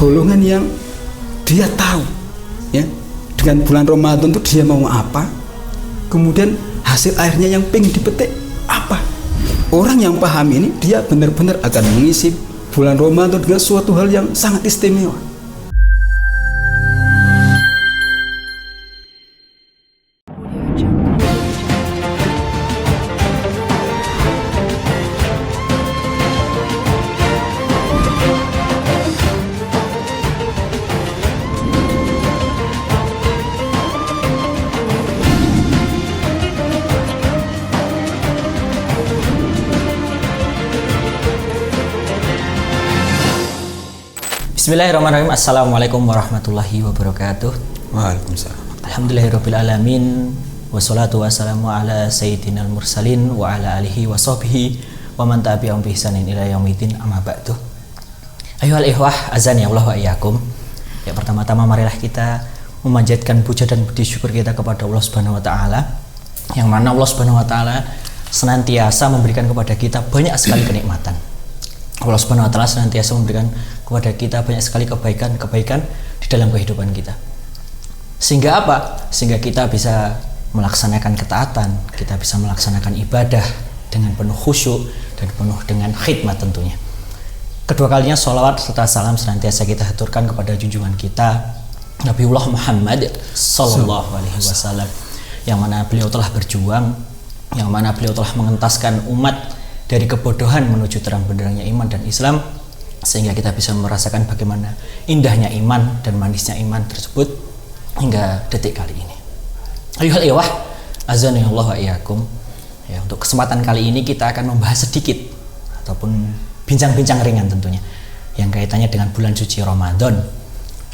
golongan yang dia tahu ya dengan bulan Ramadan itu dia mau apa, kemudian hasil akhirnya yang pengen dipetik apa. Orang yang paham ini dia benar-benar akan mengisi bulan Ramadan dengan suatu hal yang sangat istimewa. Bismillahirrahmanirrahim. Assalamualaikum warahmatullahi wabarakatuh. Waalaikumsalam. Alhamdulillahirrahmanirrahim. Wassalatu wassalamu ala sayyidinal mursalin wa ala alihi wa sahbihi wa man tabi'ahum bi ihsanin ila yaumidin, amma ba'du. Ayuhal ikhwah, azani Allah wa iyyakum. Ya, pertama-tama marilah kita memanjatkan puja dan puji syukur kita kepada Allah Subhanahu wa taala, yang mana Allah Subhanahu wa taala senantiasa memberikan kepada kita banyak sekali kenikmatan. Allah Subhanahu wa taala senantiasa memberikan kepada kita banyak sekali kebaikan-kebaikan di dalam kehidupan kita. Sehingga apa? Sehingga kita bisa melaksanakan ketaatan, kita bisa melaksanakan ibadah dengan penuh khusyuk dan penuh dengan khidmat tentunya. Kedua kalinya sholawat serta salam senantiasa kita haturkan kepada junjungan kita Nabiullah Muhammad sallallahu alaihi wasallam, yang mana beliau telah berjuang, yang mana beliau telah mengentaskan umat dari kebodohan menuju terang benderangnya iman dan Islam, sehingga kita bisa merasakan bagaimana indahnya iman dan manisnya iman tersebut hingga detik kali ini. Ayuhal ikhwah, azani Allah wa iyyakum. Ya, untuk kesempatan kali ini kita akan membahas sedikit ataupun bincang-bincang ringan tentunya yang kaitannya dengan bulan suci Ramadan,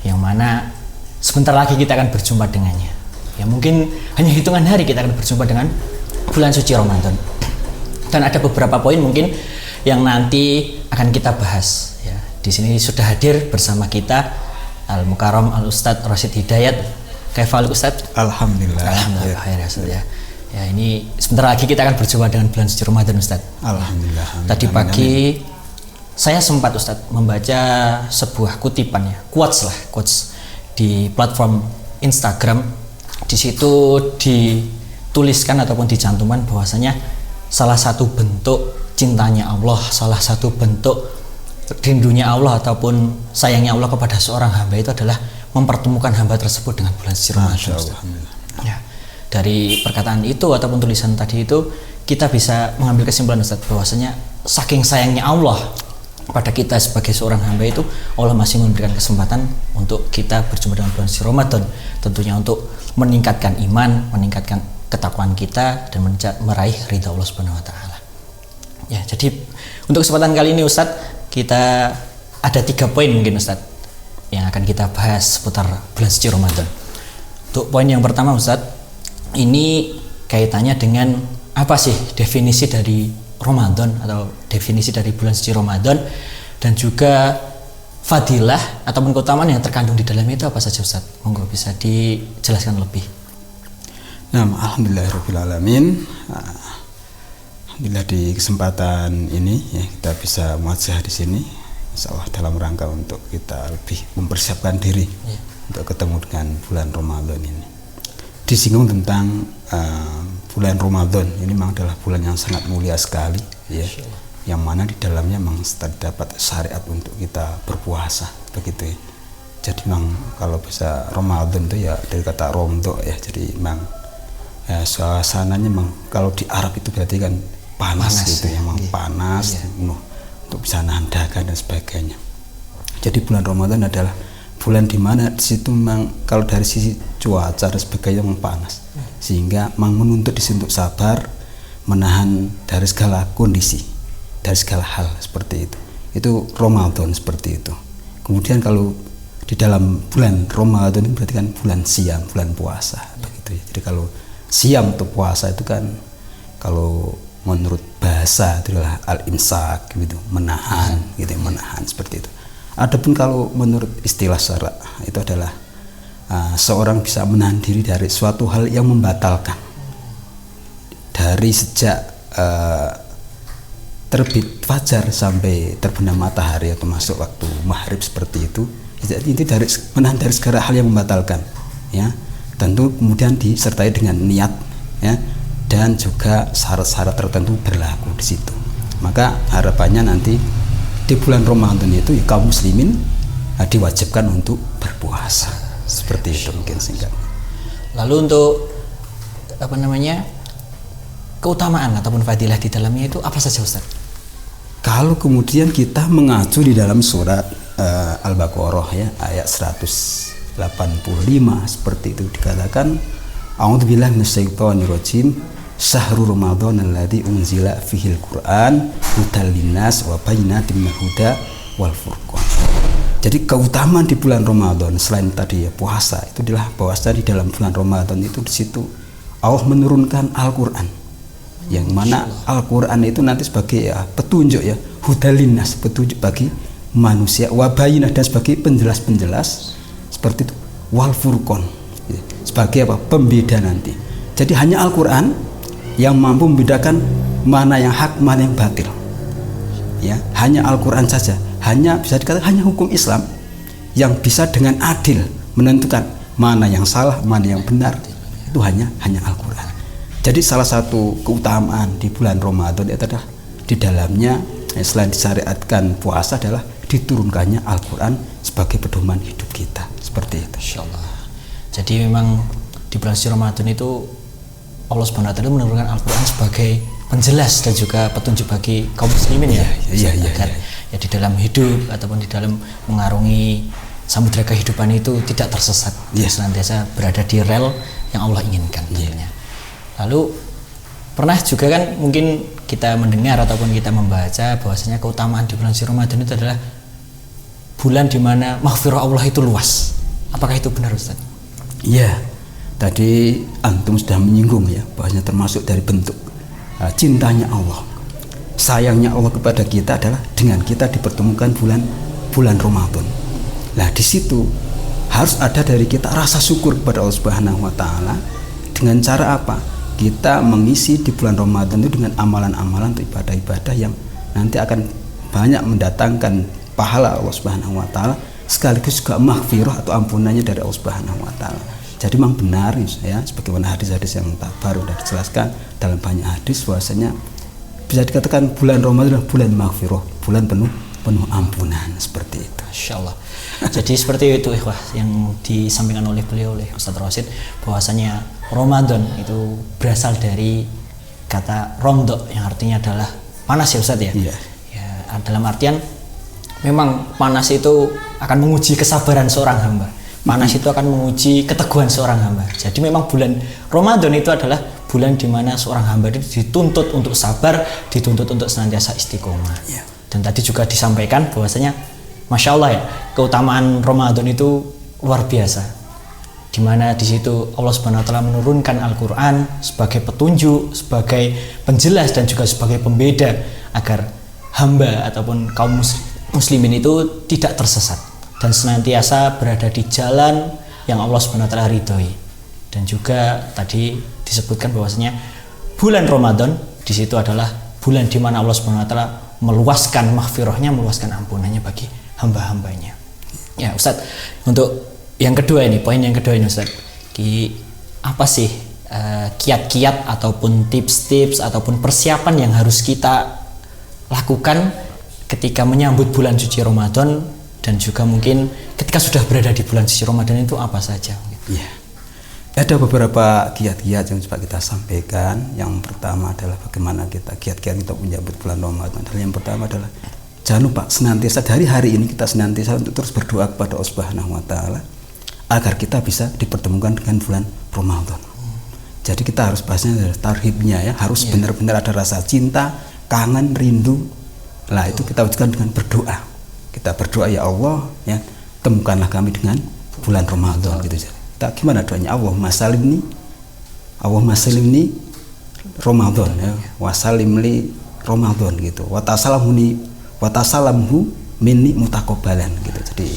yang mana sebentar lagi kita akan berjumpa dengannya. Ya, mungkin hanya hitungan hari kita akan berjumpa dengan bulan suci Ramadan. Dan ada beberapa poin mungkin yang nanti akan kita bahas. Ya, di sini sudah hadir bersama kita Al Mukarram Al Ustadz Rasyid Hidayat. Kaifal Ustadz? Alhamdulillah. Alhamdulillah khair ya. Ya, ini sebentar lagi kita akan berjumpa dengan bulan suci Ramadan, Ustadz. Alhamdulillah. Tadi pagi saya sempat, Ustadz, membaca sebuah kutipan, ya, quotes di platform Instagram. Di situ dituliskan ataupun dicantumkan bahwasanya salah satu bentuk cintanya Allah, salah satu bentuk rindunya Allah ataupun sayangnya Allah kepada seorang hamba itu adalah mempertemukan hamba tersebut dengan bulan suci Ramadan. Ya, dari perkataan itu ataupun tulisan tadi itu kita bisa mengambil kesimpulan, Ustaz, bahwasanya saking sayangnya Allah pada kita sebagai seorang hamba itu, Allah masih memberikan kesempatan untuk kita berjumpa dengan bulan suci Ramadan, tentunya untuk meningkatkan iman, meningkatkan ketakwaan kita dan meraih ridha Allah Subhanahu wa taala. Ya, jadi untuk kesempatan kali ini, Ustadz, kita ada 3 poin mungkin, Ustadz, yang akan kita bahas seputar bulan suci Ramadan. Untuk poin yang pertama, Ustadz, ini kaitannya dengan apa sih definisi dari Ramadan atau definisi dari bulan suci Ramadan, dan juga fadilah ataupun keutamaan yang terkandung di dalamnya itu apa saja, Ustadz? Monggo bisa dijelaskan lebih. Nah, alhamdulillahirrahmanirrahim. Alhamdulillah di kesempatan ini ya kita bisa muadzah di sini, insyaallah dalam rangka untuk kita lebih mempersiapkan diri untuk ketemu dengan bulan Ramadan ini. Disinggung tentang bulan Ramadan ini memang adalah bulan yang sangat mulia sekali, ya, yang mana di dalamnya memang terdapat syariat untuk kita berpuasa, begitu ya. Jadi memang kalau bisa Ramadan itu ya dari kata romdo ya, jadi memang ya, suasananya memang kalau di Arab itu berarti kan panas gitu ya, memang panas, untuk bisa nahan dahaga dan sebagainya. Jadi bulan Ramadan adalah bulan di mana di situ memang kalau dari sisi cuaca dan sebagainya memang panas, sehingga memang menuntut di situ untuk sabar, menahan dari segala kondisi, dari segala hal seperti itu. Itu Ramadan seperti itu. Kemudian kalau di dalam bulan Ramadan ini berarti kan bulan siam, bulan puasa, begitu ya. Jadi kalau siam atau puasa itu kan kalau menurut bahasa itu adalah al-imsak gitu, menahan gitu, menahan seperti itu. Adapun kalau menurut istilah syara itu adalah seorang bisa menahan diri dari suatu hal yang membatalkan dari sejak terbit fajar sampai terbenam matahari atau masuk waktu maghrib seperti itu dari menahan dari segala hal yang membatalkan, ya. Tentu kemudian disertai dengan niat, ya, dan juga syarat-syarat tertentu berlaku di situ. Maka harapannya nanti di bulan Ramadan itu kaum muslimin diwajibkan untuk berpuasa. Seperti itu mungkin singkat. Lalu untuk keutamaan ataupun fadilah di dalamnya itu apa saja, Ustaz? Kalau kemudian kita mengacu di dalam surat Al-Baqarah, ya, ayat 185 seperti itu dikatakan, A'udzubillahi minasyaitonirrajim, Syahrul Ramadan alladzi unzila fihil Qur'an hudal linnas wa bayyinatin minal huda wal furqan. Jadi keutamaan di bulan Ramadan selain tadi ya puasa, itu adalah bahwasanya di dalam bulan Ramadan itu di situ Allah menurunkan Al-Qur'an, yang mana Al-Qur'an itu nanti sebagai ya petunjuk, ya, hudal linnas, petunjuk bagi manusia, wa bayyinah, dan sebagai penjelas-penjelas seperti itu, wal furqan, sebagai apa? Pembeda nanti. Jadi hanya Al-Qur'an yang mampu membedakan mana yang hak, mana yang batil, ya. Hanya Al-Quran saja, hanya bisa dikatakan hanya hukum Islam yang bisa dengan adil menentukan mana yang salah, mana yang benar, itu hanya Al-Quran. Jadi salah satu keutamaan di bulan Ramadan itu adalah di dalamnya selain disyariatkan puasa adalah diturunkannya Al-Quran sebagai pedoman hidup kita, seperti itu. Insyaallah. Jadi memang di bulan suci Ramadan itu Allah Subhanahu wa taala menurunkan Al-Qur'an sebagai penjelas dan juga petunjuk bagi kaum muslimin, ya. Agar ya di dalam hidup ataupun di dalam mengarungi samudera kehidupan itu tidak tersesat, senantiasa berada di rel yang Allah inginkan. Lalu pernah juga kan mungkin kita mendengar ataupun kita membaca bahwasanya keutamaan di bulan suci Ramadan itu adalah bulan di mana maghfirah Allah itu luas. Apakah itu benar, Ustaz? Iya. Tadi antum sudah menyinggung, ya, bahwasanya termasuk dari bentuk cintanya Allah, sayangnya Allah kepada kita adalah dengan kita dipertemukan bulan Ramadan. Nah, di situ harus ada dari kita rasa syukur kepada Allah Subhanahu wa taala. Dengan cara apa? Kita mengisi di bulan Ramadan itu dengan amalan-amalan atau ibadah-ibadah yang nanti akan banyak mendatangkan pahala Allah Subhanahu wa taala, sekaligus juga maghfirah atau ampunannya dari Allah Subhanahu wa taala. Jadi memang benar, ya, sebagaimana hadis-hadis yang baru sudah dijelaskan dalam banyak hadis, bahwasanya bisa dikatakan bulan Ramadan adalah bulan maghfirah, bulan penuh ampunan, seperti itu. Insyaallah. Jadi seperti itu, ikhwah, yang disampaikan oleh beliau, oleh Ustaz Rosid, bahwasanya Ramadan itu berasal dari kata romdo yang artinya adalah panas, ya Ustaz, ya. Iya. Ya, dalam artian memang panas itu akan menguji kesabaran seorang hamba. Panas itu akan menguji keteguhan seorang hamba. Jadi memang bulan Ramadan itu adalah bulan di mana seorang hamba itu dituntut untuk sabar, dituntut untuk senantiasa istiqomah. Ya. Dan tadi juga disampaikan bahwasanya Masya Allah, ya, keutamaan Ramadan itu luar biasa. Di mana di situ Allah Subhanahu wa taala menurunkan Al-Qur'an sebagai petunjuk, sebagai penjelas dan juga sebagai pembeda agar hamba ataupun kaum muslimin itu tidak tersesat dan senantiasa berada di jalan yang Allah Subhanahu wa taala ridhoi. Dan juga tadi disebutkan bahwasanya bulan Ramadan di situ adalah bulan di mana Allah Subhanahu wa taala meluaskan maghfirahnya, meluaskan ampunannya bagi hamba-hambanya. Ya, Ustaz, untuk yang kedua ini, poin yang kedua ini, Ustaz, apa sih kiat-kiat ataupun tips-tips ataupun persiapan yang harus kita lakukan ketika menyambut bulan suci Ramadan, dan juga mungkin ketika sudah berada di bulan suci Ramadan itu apa saja? Iya. Ada beberapa kiat-kiat yang coba kita sampaikan. Yang pertama adalah bagaimana kiat-kiat kita menyambut bulan Ramadan. Yang pertama adalah jangan lupa senantiasa dari hari ini kita senantiasa untuk terus berdoa kepada Allah Subhanahu wa taala agar kita bisa dipertemukan dengan bulan Ramadan. Jadi kita harus bahasanya tarhibnya, ya, harus benar-benar ada rasa cinta, kangen, rindu. Lah itu kita wujudkan dengan berdoa. Kita berdoa, ya Allah, ya, temukanlah kami dengan bulan Ramadan, gitu. Kita gimana doanya? Allahumma salimni Ramadan, ya, wasalimli Ramadan, gitu. Watasalamhu minni mutaqabbalan, gitu. Jadi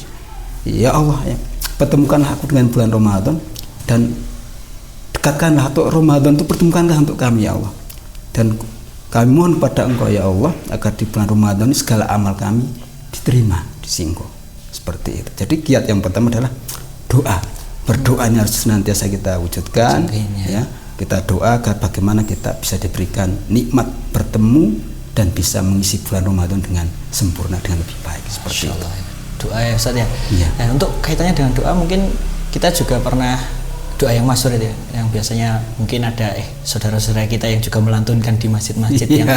ya Allah, ya, pertemukanlah aku dengan bulan Ramadan dan dekatkanlah, atau Ramadan itu pertemukanlah untuk kami, ya Allah, dan Kami mohon kepada Engkau ya Allah agar di bulan Ramadan ini segala amal kami diterima di Singko. Seperti itu. Jadi kiat yang pertama adalah doa. Berdoanya harus senantiasa kita wujudkan, ya. Kita doa agar bagaimana kita bisa diberikan nikmat bertemu dan bisa mengisi bulan Ramadan dengan sempurna, dengan lebih baik. Seperti itu. Doa ya Ustaz ya. Iya. Nah, untuk kaitannya dengan doa mungkin kita juga pernah doa yang masyhur itu ya, yang biasanya mungkin ada saudara-saudara kita yang juga melantunkan di masjid-masjid yang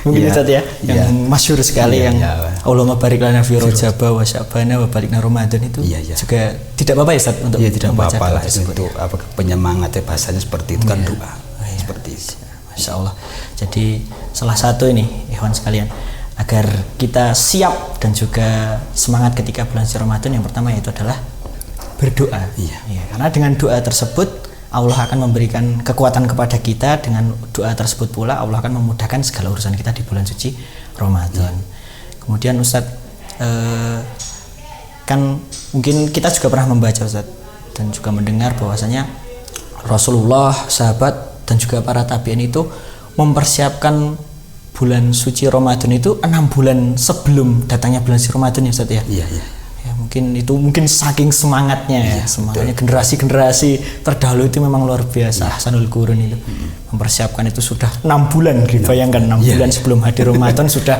mungkin Ustaz ya, yang masyhur sekali yang Allahumma barik lana fi Rajaba wa Sya'bana wa barik lana Ramadan itu juga tidak apa-apa ya Ustaz untuk tidak membaca apa-apa lah itu apa penyemangat ya bahasanya seperti itu kan doa. Seperti itu. Masya Allah. Jadi salah satu ini ikhwan sekalian agar kita siap dan juga semangat ketika bulan suci Ramadan, yang pertama yaitu adalah berdoa. Ya, karena dengan doa tersebut Allah akan memberikan kekuatan kepada kita. Dengan doa tersebut pula Allah akan memudahkan segala urusan kita di bulan suci Ramadan. Kemudian Ustadz, kan mungkin kita juga pernah membaca Ustadz dan juga mendengar bahwasanya Rasulullah, sahabat dan juga para tabi'in itu mempersiapkan bulan suci Ramadan itu 6 bulan sebelum datangnya bulan suci Ramadan ya Ustadz ya. Iya. Ya, mungkin saking semangatnya semangatnya generasi-generasi terdahulu itu memang luar biasa. Ahsanul Qurun itu mempersiapkan itu sudah 6 bulan, dibayangkan 6 bulan sebelum hadir Ramadan sudah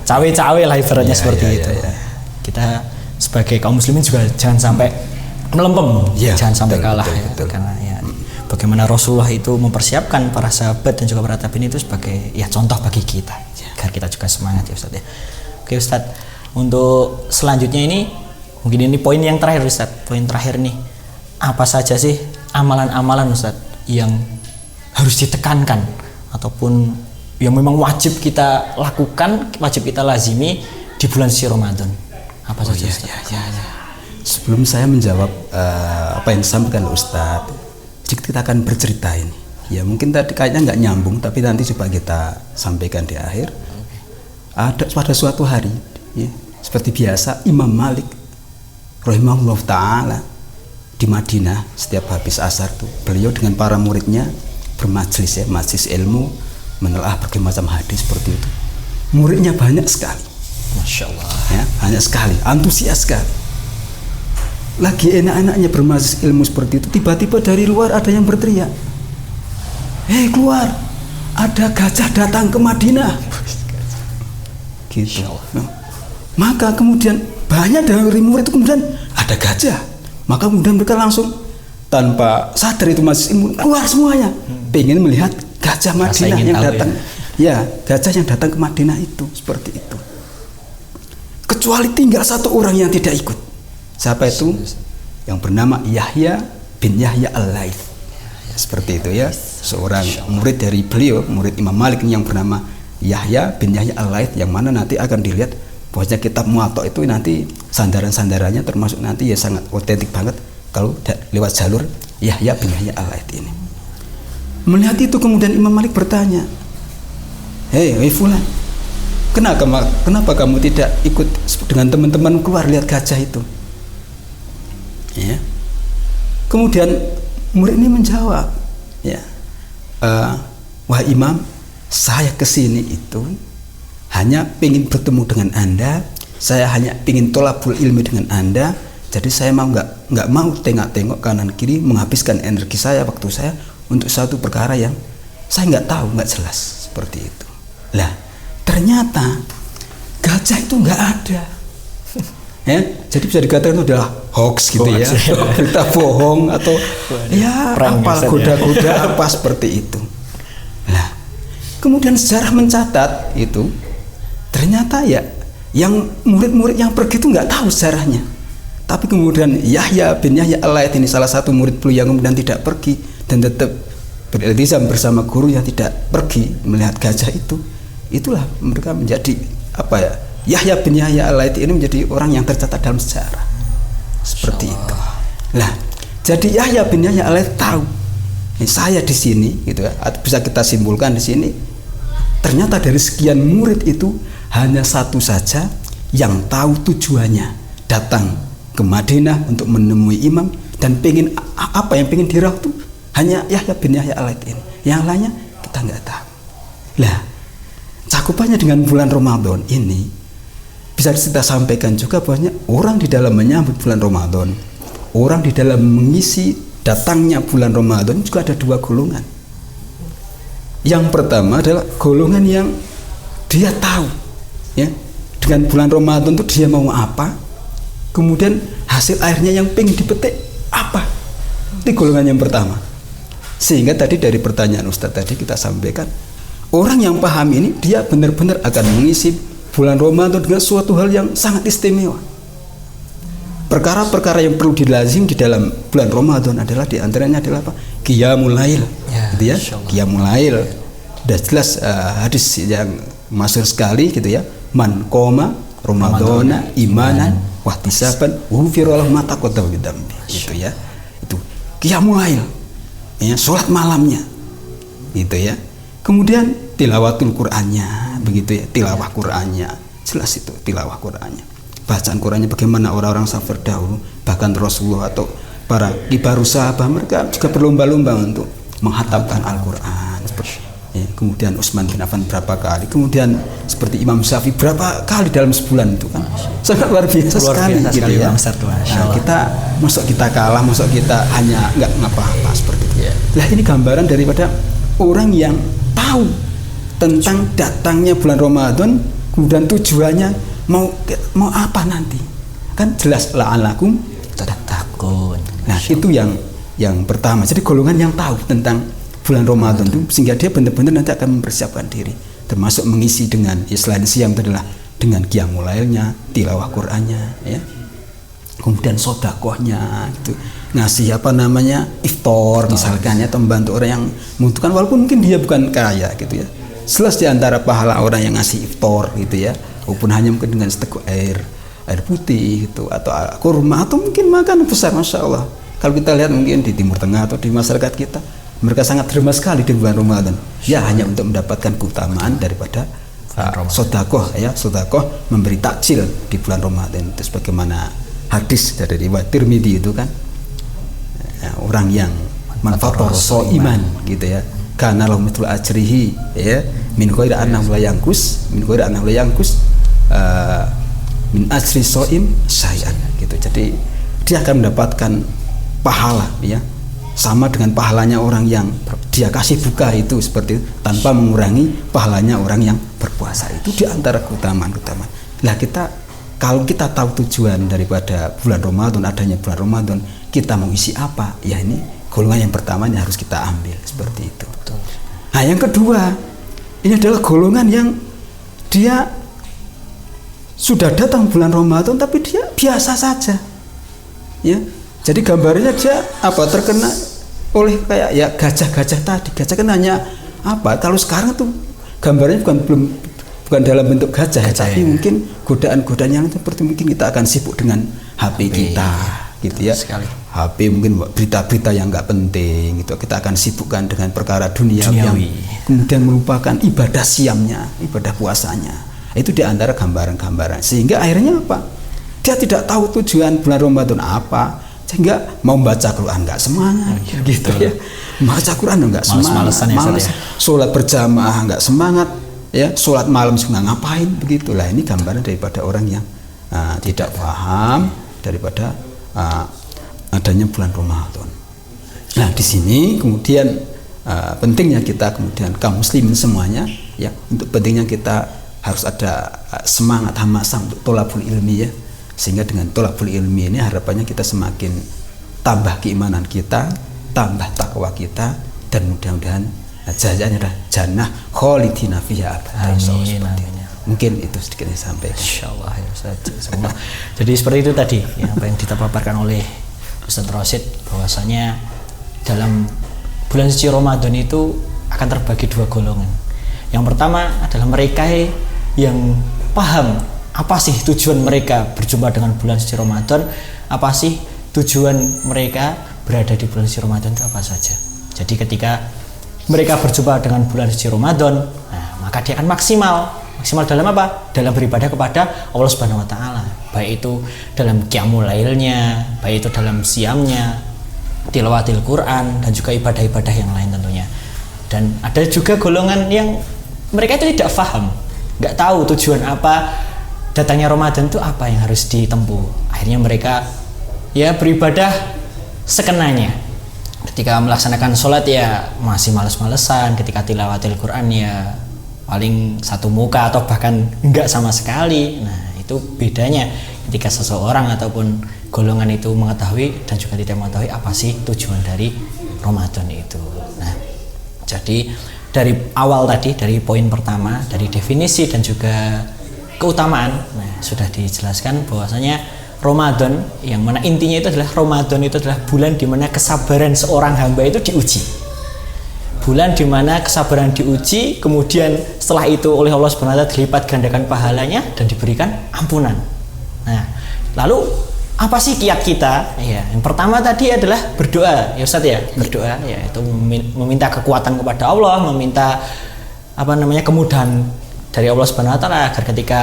cawe-cawe lah ibaratnya seperti itu. Kita sebagai kaum muslimin juga jangan sampai melempem, jangan sampai kalah karena bagaimana Rasulullah itu mempersiapkan para sahabat dan juga para tabi'in itu sebagai contoh bagi kita agar kita juga semangat ya Ustaz ya. Oke Ustaz, untuk selanjutnya ini mungkin ini poin yang terakhir Ustaz. Poin terakhir nih, apa saja sih amalan-amalan Ustaz yang harus ditekankan ataupun yang memang wajib kita lakukan, wajib kita lazimi di bulan suci Ramadan? Apa saja Ustaz? Sebelum saya menjawab apa yang disampaikan Ustaz, kita akan bercerita ini. Ya mungkin tadi kayaknya nggak nyambung, tapi nanti coba kita sampaikan di akhir. Ada pada suatu hari, seperti biasa Imam Malik rahimahullah ta'ala di Madinah setiap habis asar tuh beliau dengan para muridnya bermajlis majlis ilmu, menelaah berbagai macam hadis seperti itu. Muridnya banyak sekali, Masya Allah banyak sekali, antusias sekali. Lagi enak-enaknya bermajlis ilmu seperti itu, tiba-tiba dari luar ada yang berteriak, "Hei keluar, ada gajah datang ke Madinah." Gitu. Maka kemudian banyak dari murid itu kemudian ada gajah, maka kemudian mereka langsung tanpa sadar itu masih keluar semuanya, pengen melihat gajah Madinah yang datang, gajah yang datang ke Madinah itu seperti itu. Kecuali tinggal satu orang yang tidak ikut. Siapa itu? Yang bernama Yahya bin Yahya Al-Laits. Seperti itu ya, seorang murid dari beliau, murid Imam Malik yang bernama Yahya bin Yahya Al-Laits, yang mana nanti akan dilihat bahwasanya kitab Muwatta itu nanti sandaran-sandarannya termasuk nanti sangat otentik banget kalau lewat jalur Yahya bin Yahya Al-Laits ini. Melihat itu kemudian Imam Malik bertanya, "Hei fulan, kenapa kamu tidak ikut dengan teman-teman keluar lihat gajah itu?" Kemudian murid ini menjawab, "Wah Imam, saya kesini itu hanya ingin bertemu dengan Anda, saya hanya ingin tolabul ilmi dengan Anda, jadi saya nggak mau tengok-tengok kanan kiri, menghabiskan energi saya, waktu saya untuk satu perkara yang saya nggak tahu, nggak jelas." Seperti itu. Lah ternyata gajah itu nggak ada. Jadi bisa dikatakan itu adalah hoax gitu ya, berita bohong atau apa goda-goda apa seperti itu. Nah, kemudian sejarah mencatat itu ternyata yang murid-murid yang pergi itu nggak tahu sejarahnya. Tapi kemudian Yahya bin Yahya Al-Laits ini salah satu murid beliau yang kemudian tidak pergi dan tetap beriltizam bersama guru yang tidak pergi melihat gajah itu. Itulah mereka menjadi Yahya bin Yahya Al-Laits ini menjadi orang yang tercatat dalam sejarah seperti itu. Nah, jadi Yahya bin Yahya Al-Laits tahu saya di sini, gitu ya. Bisa kita simpulkan di sini. Ternyata dari sekian murid itu hanya satu saja yang tahu tujuannya datang ke Madinah untuk menemui imam dan pengen apa yang pengen dirauh itu hanya Yahya bin Yahya Al-Laits ini. Yang lainnya kita nggak tahu. Lah, cakupannya dengan bulan Ramadan ini bisa kita sampaikan juga bahwasanya orang di dalam menyambut bulan Ramadan, orang di dalam mengisi datangnya bulan Ramadan juga ada dua golongan. Yang pertama adalah golongan yang dia tahu ya dengan bulan Ramadan itu dia mau apa, kemudian hasil akhirnya yang pengen dipetik apa. Itu golongan yang pertama. Sehingga tadi dari pertanyaan Ustadz tadi kita sampaikan, orang yang paham ini dia benar-benar akan mengisi bulan Ramadan dengan suatu hal yang sangat istimewa. Perkara-perkara yang perlu dilazim di dalam bulan Ramadan adalah diantaranya adalah apa? Qiyamul Lail, gitu ya. Qiyamul Lail. Sudah jelas hadis yang masyhur sekali gitu ya. Man qoma Ramadana imanan wahtisaban ghufira lahu ma taqaddama min dzambi. Gitu ya. Itu Qiyamul Lail. Ya, salat malamnya. Gitu ya. Kemudian tilawatul Qur'annya, begitu ya, tilawah Qur'annya. Jelas itu tilawah Qur'annya. Bacaan Qur'annya bagaimana orang-orang salaf dahulu, bahkan Rasulullah atau para kibarus sahabat mereka juga berlomba-lomba untuk menghatamkan Al-Qur'an. Ya, kemudian Utsman bin Affan berapa kali, kemudian seperti Imam Syafi'i berapa kali dalam sebulan itu kan. Sangat luar biasa sekali gitu ya. Nah, kita masuk kita kalah, masuk kita hanya nggak ngapa-apa seperti itu. Nah, ini gambaran daripada orang yang tahu tentang datangnya bulan Ramadan, kemudian tujuannya mau apa nanti, kan jelas la'alakum tattaqun. Nah, itu yang pertama. Jadi golongan yang tahu tentang bulan Ramadan itu, sehingga dia benar-benar nanti akan mempersiapkan diri, termasuk mengisi dengan selain siam itu adalah dengan qiyamul lailnya, tilawah Qur'annya, ya. Kemudian sedekahnya gitu. Ngasih iftar misalkan ya, atau membantu orang yang membutuhkan walaupun mungkin dia bukan kaya gitu ya. Jelas di antara pahala orang yang ngasih iftar gitu ya, walaupun hanya mungkin dengan seteguk air putih gitu, atau kurma, atau mungkin makan besar, Masya Allah. Kalau kita lihat mungkin di Timur Tengah atau di masyarakat kita, mereka sangat terima sekali di bulan Ramadan. Ya, hanya untuk mendapatkan keutamaan daripada sedekah ya, sedekah memberi takjil di bulan Ramadan. Itu sebagaimana hadis dari riwayat Tirmidzi itu kan, ya, orang yang manfaat iman gitu ya, kana lahu mithlu ajrihi ya min ghairi annahu la yanqus min ajri shaim syai'an gitu. Jadi dia akan mendapatkan pahala ya, sama dengan pahalanya orang yang dia kasih buka itu seperti itu, tanpa mengurangi pahalanya orang yang berpuasa. Itu di antara keutamaan-keutamaan. Lah kalau kita tahu tujuan daripada bulan Ramadan, adanya bulan Ramadan, kita mau isi apa? Ya ini golongan yang pertama yang harus kita ambil seperti itu. Betul. Nah, yang kedua, ini adalah golongan yang dia sudah datang bulan Ramadan tapi dia biasa saja. Ya. Jadi gambarnya dia terkena oleh kayak ya gajah-gajah tadi. Gajah kan hanya kalau sekarang tuh gambarnya bukan dalam bentuk gajah ya, tapi mungkin godaan-godaan yang seperti mungkin kita akan sibuk dengan HP kita gitu ya. Sekali. HP mungkin berita-berita yang nggak penting gitu, kita akan sibukkan dengan perkara duniawi yang kemudian melupakan ibadah siamnya, ibadah puasanya. Itu di antara gambaran-gambaran, sehingga akhirnya dia tidak tahu tujuan bulan Ramadan apa, sehingga mau baca Quran nggak semangat gitu ya, baca Quran nggak semangat, malas, sholat berjamaah nggak semangat ya, sholat malam juga ngapain begitulah. Ini gambaran daripada orang yang tidak paham daripada adanya bulan Ramadan. Nah, di sini kemudian pentingnya kita kemudian kaum muslimin semuanya ya, untuk pentingnya kita harus ada semangat hamasah untuk tholabul ilmi ya, sehingga dengan tholabul ilmi ini harapannya kita semakin tambah keimanan kita, tambah takwa kita, dan mudah-mudahan jazaannya adalah jannah khalidina fiha abada. Mungkin itu sedikit yang sampai. Insyaallah ya Ustaz. Jadi seperti itu tadi yang apa yang dipaparkan oleh Ustaz Rosid, bahwasanya dalam bulan suci Ramadan itu akan terbagi dua golongan. Yang pertama adalah mereka yang paham apa sih tujuan mereka berjumpa dengan bulan suci Ramadan, apa sih tujuan mereka berada di bulan suci Ramadan itu apa saja. Jadi ketika mereka berjumpa dengan bulan suci Ramadan, maka dia akan maksimal dalam apa? Dalam beribadah kepada Allah Subhanahu wa taala. Baik itu dalam qiyamul lailnya, baik itu dalam siamnya, tilawatil Quran, dan juga ibadah-ibadah yang lain tentunya. Dan ada juga golongan yang mereka itu tidak paham nggak tahu tujuan apa datangnya Ramadan itu, apa yang harus ditempuh. Akhirnya mereka ya beribadah sekenanya. Ketika melaksanakan sholat ya masih males-malesan, ketika tilawatil Quran ya paling satu muka atau bahkan enggak sama sekali. Nah itu bedanya ketika seseorang ataupun golongan itu mengetahui dan juga tidak mengetahui apa sih tujuan dari Ramadan itu. Nah jadi dari awal tadi, dari poin pertama, dari definisi dan juga keutamaan, nah sudah dijelaskan bahwasanya Ramadan, yang mana intinya itu adalah Ramadan itu adalah bulan di mana kesabaran seorang hamba itu diuji. Bulan di mana kesabaran diuji, kemudian setelah itu oleh Allah Subhanahu wa taala dilipat gandakan pahalanya dan diberikan ampunan. Nah, lalu apa sih kiat kita? Ya, yang pertama tadi adalah berdoa, ya Ustaz ya, berdoa ya itu meminta kekuatan kepada Allah, meminta kemudahan dari Allah Subhanahu wa taala agar ketika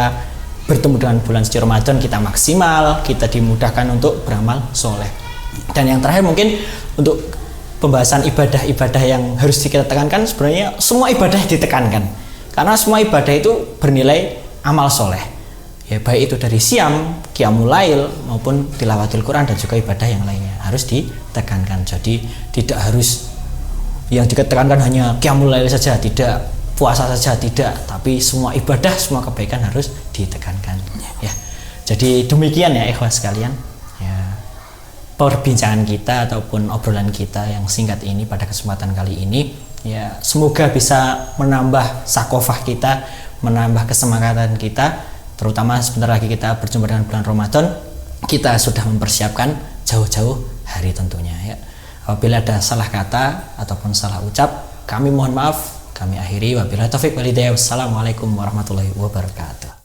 bertemu dengan bulan suci Ramadan kita maksimal, kita dimudahkan untuk beramal soleh. Dan yang terakhir mungkin untuk pembahasan ibadah-ibadah yang harus kita tekankan, sebenarnya semua ibadah ditekankan karena semua ibadah itu bernilai amal soleh ya, baik itu dari siam, qiyamul lail maupun tilawatil Quran dan juga ibadah yang lainnya harus ditekankan. Jadi tidak harus yang ditekankan hanya qiyamul lail saja, tidak puasa saja, tidak, tapi semua ibadah, semua kebaikan harus ditekankan ya. Jadi demikian ya ikhwas sekalian ya, perbincangan kita ataupun obrolan kita yang singkat ini pada kesempatan kali ini ya, semoga bisa menambah sakofah kita, menambah kesemangatan kita, terutama sebentar lagi kita berjumpa dengan bulan Ramadan, kita sudah mempersiapkan jauh-jauh hari tentunya ya. Apabila ada salah kata ataupun salah ucap, kami mohon maaf. Kami akhiri, wabillahi taufiq wal hidayah. Wassalamualaikum warahmatullahi wabarakatuh.